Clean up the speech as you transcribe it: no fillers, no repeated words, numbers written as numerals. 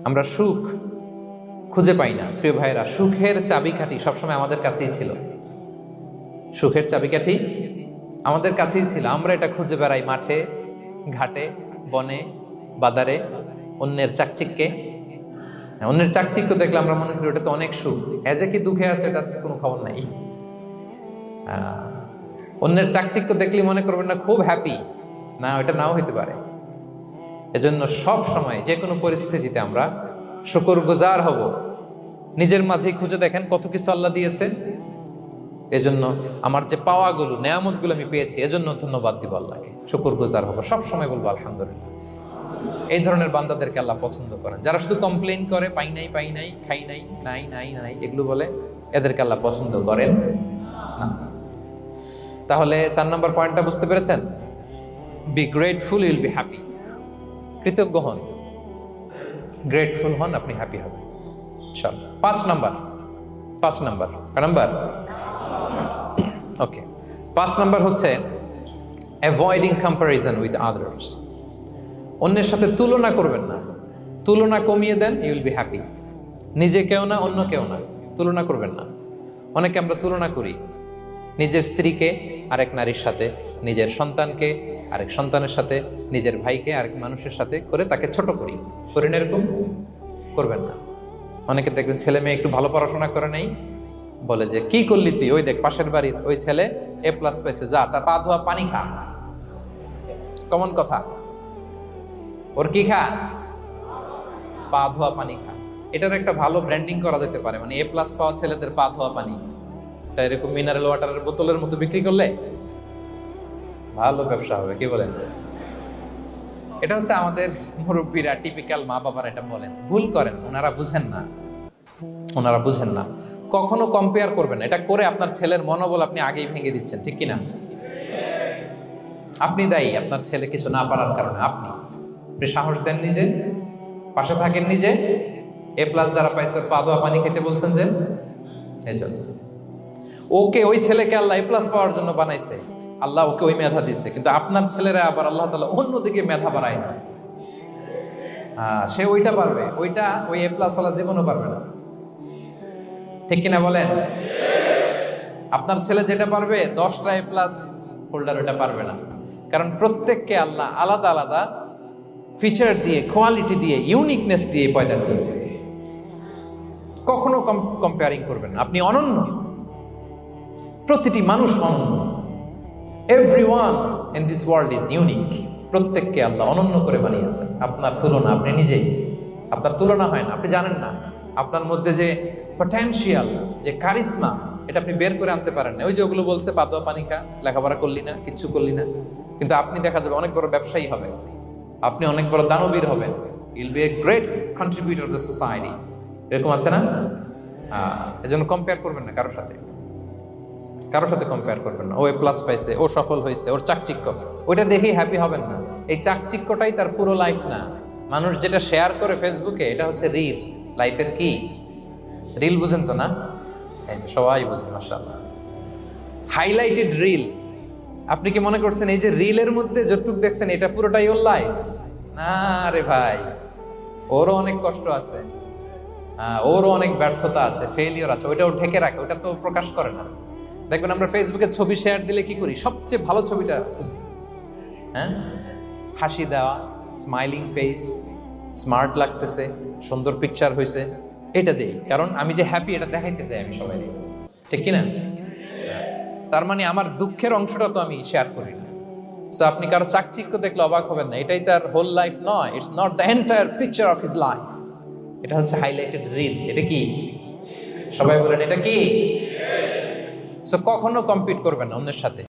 আমরা সুখ খুঁজে পাই না প্রিয় ভাইরা। সুখের চাবিকাঠি সবসময় আমাদের কাছেই ছিল। সুখের চাবিকাঠি আমাদের কাছেই ছিল। আমরা এটা খুঁজে বেড়াই মাঠে, ঘাটে, বনে, বাজারে, অন্যের চাকচিক্যে। অন্যের চাকচিক্য দেখলে আমরা মনে করি ওটা তো অনেক সুখ। যে কি দুঃখে আছে এটার কোনো খবর নাই। অন্যের চাকচিক্য দেখলে মনে করবেন না খুব হ্যাপি, না ওটা নাও হইতে পারে। এজন্য সব সময় যে কোনো পরিস্থিতিতে আমরা শুকরগুজার হব। নিজের মাঝেই খুঁজে দেখেন কত কিছু আল্লাহ দিয়েছে। এজন্য আমার যে পাওয়াগুলো, নেয়ামতগুলো আমি পেয়েছি, এজন্য ধন্যবাদ দিব আল্লাহকে, শুকরগুজার হব, সব সময় বলবো আলহামদুলিল্লাহ। এই ধরনের বান্দাদেরকে আল্লাহ পছন্দ করেন। যারা শুধু কমপ্লেইন করে পাই নাই, পাই নাই, খাই নাই, নাই নাই নাই এগুলো বলে, এদেরকে আল্লাহ পছন্দ করেন না। তাহলে 4 নম্বর পয়েন্টটা বুঝতে পেরেছেন? Be grateful, you'll be happy. কৃতজ্ঞ হন, গ্রেটফুল হন, আপনি হ্যাপি হবেন। চল 5 নাম্বার ওকে 5 নাম্বার হচ্ছে অ্যাভয়েডিং কম্প্যারিজন উইথ আদার্স। অন্যের সাথে তুলনা করবেন না। তুলনা কমিয়ে দেন, ইউ উইল বি হ্যাপি। নিজে কেউ না, অন্য কেউ না, তুলনা করবেন না। অনেকে আমরা তুলনা করি, নিজের স্ত্রীকে আরেক নারীর সাথে, নিজের সন্তানকে আরেক সন্তানের সাথে, নিজের ভাইকে আরেক মানুষের সাথে করে তাকে ছোট করি। করেন এরকম? করবেন না। অনেকে দেখবেন ছেলে মেয়ে একটু ভালো পড়াশোনা করে নেই, বলে যে কি করলি তুই, ওই দেখ পাশের বাড়ির ওই ছেলে A+ পাইছে, যা তার পা ধোয়া পানি খা। কমন কথা, ওর কি খা? পা ধোয়া পানি খা। এটার একটা ভালো ব্র্যান্ডিং করা যেতে পারে, মানে A+ পাওয়া ছেলেদের পা ধোয়া পানি, তা এরকম মিনারেল ওয়াটারের বোতলের মতো বিক্রি করলে ভালো ব্যবসা হবে। কি বলেন? এটা হচ্ছে আমাদের মুরব্বীরা, টিপিক্যাল মা বাবারা এটা বলেন, ভুল করেন, ওনারা বুঝেন না। কখনো কম্পেয়ার করবেন, এটা করে আপনার ছেলের মনোবল আপনি আগেই ভেঙে দিচ্ছেন, ঠিক কিনা? আপনি দায়ী আপনার ছেলে কিছু না পারার কারণে। আপনি সাহস দেন নিজে, পাশে থাকেন নিজে। A+ যারা পাইছে পা ধোয়া পানি খেতে বলছেন যে, এই জন্য ওকে, ওই ছেলেকে আল্লাহ A+ পাওয়ার জন্য বানাইছে, আল্লাহ ওকে ওই মেধা দিচ্ছে, কিন্তু আপনার ছেলেরা আবার আল্লাহ তাআলা অন্যদিকে মেধা বাড়াই দিচ্ছে। সে ওইটা পারবে, ওইটা ওই A+ ওয়ালা জীবনও পারবে না, ঠিক কিনা বলেন? আপনার ছেলে যেটা পারবে 10টা A+ হোল্ডার ওইটা পারবে না। কারণ প্রত্যেককে আল্লাহ আলাদা আলাদা ফিচার দিয়ে, কোয়ালিটি দিয়ে, ইউনিকনেস দিয়ে পয়দা করেছে। কখনো কম্পেয়ারিং করবেন না। আপনি অনন্য, প্রতিটি মানুষ অনন্য। Everyone in this world is unique. প্রত্যেককে আল্লাহ অনন্য করে বানিয়েছেন। আপনার তুলনা আপনি নিজেই, আপনার তুলনা হয় না, আপনি জানেন না। আপনার মধ্যে যে পটেনশিয়াল, যে কারিশমা, এটা আপনি বের করে আনতে পারেন না। ওই যে ওগুলো বলছে পা ধোয়া পানি খা, লেখাপড়া করলি না, কিচ্ছু করলি না, কিন্তু আপনি দেখা যাবে অনেক বড় ব্যবসায়ী হবে, আপনি অনেক বড় দানবীর হবেন। You'll B a great contributor two society. এরকম আছে না? এজন্য কম্পেয়ার করবেন না কারোর সাথে কম্পেয়ার করবেন না। ও A+ পাইছে, ও সফল হয়েছে, ওর চাকচিক্য, ওইটা দেখেই হ্যাপি হবেন না। এই চাকচিক্যটাই তার পুরো লাইফ না। মানুষ যেটা শেয়ার করে ফেসবুকে, এটা হচ্ছে রিল। লাইফের কি রিল? বুঝেন তো না? সবাই বুঝেন, মাশাআল্লাহ। Highlighted reel. আপনি কি মনে করছেন এই যে রিলের মধ্যে যতটুকু দেখছেন এটা পুরোটাই ওর লাইফ? না রে ভাই, ওরও অনেক কষ্ট আছে, ওরও অনেক ব্যর্থতা আছে, ফেলিওর আছে, ওইটাও ঢেকে রাখে, ওটা তো প্রকাশ করে না। দেখবেন আমরা ফেসবুকে ছবি শেয়ার দিলে কি করি? সবচেয়ে ভালো ছবিটা খুঁজি, হাসি দেওয়া, স্মাইলিং ফেস, স্মার্ট লাগতেছে, সুন্দর পিকচার হয়েছে, এটা দেই। কারণ আমি যে হ্যাপি এটা দেখাইতে চাই আমি সবাই, ঠিক কিনা? তার মানে আমার দুঃখের অংশটা তো আমি শেয়ার করি না। সো আপনি কারো চাকচিক্য দেখলে অবাক হবেন না, এটাই তার হোল লাইফ নয়। It's not the entire picture of his life. এটা হচ্ছে হাইলাইটেড রিল। এটা কি? সবাই বলেন এটা কি? সো কখনো কম্পিট করবেন না অন্যের সাথে।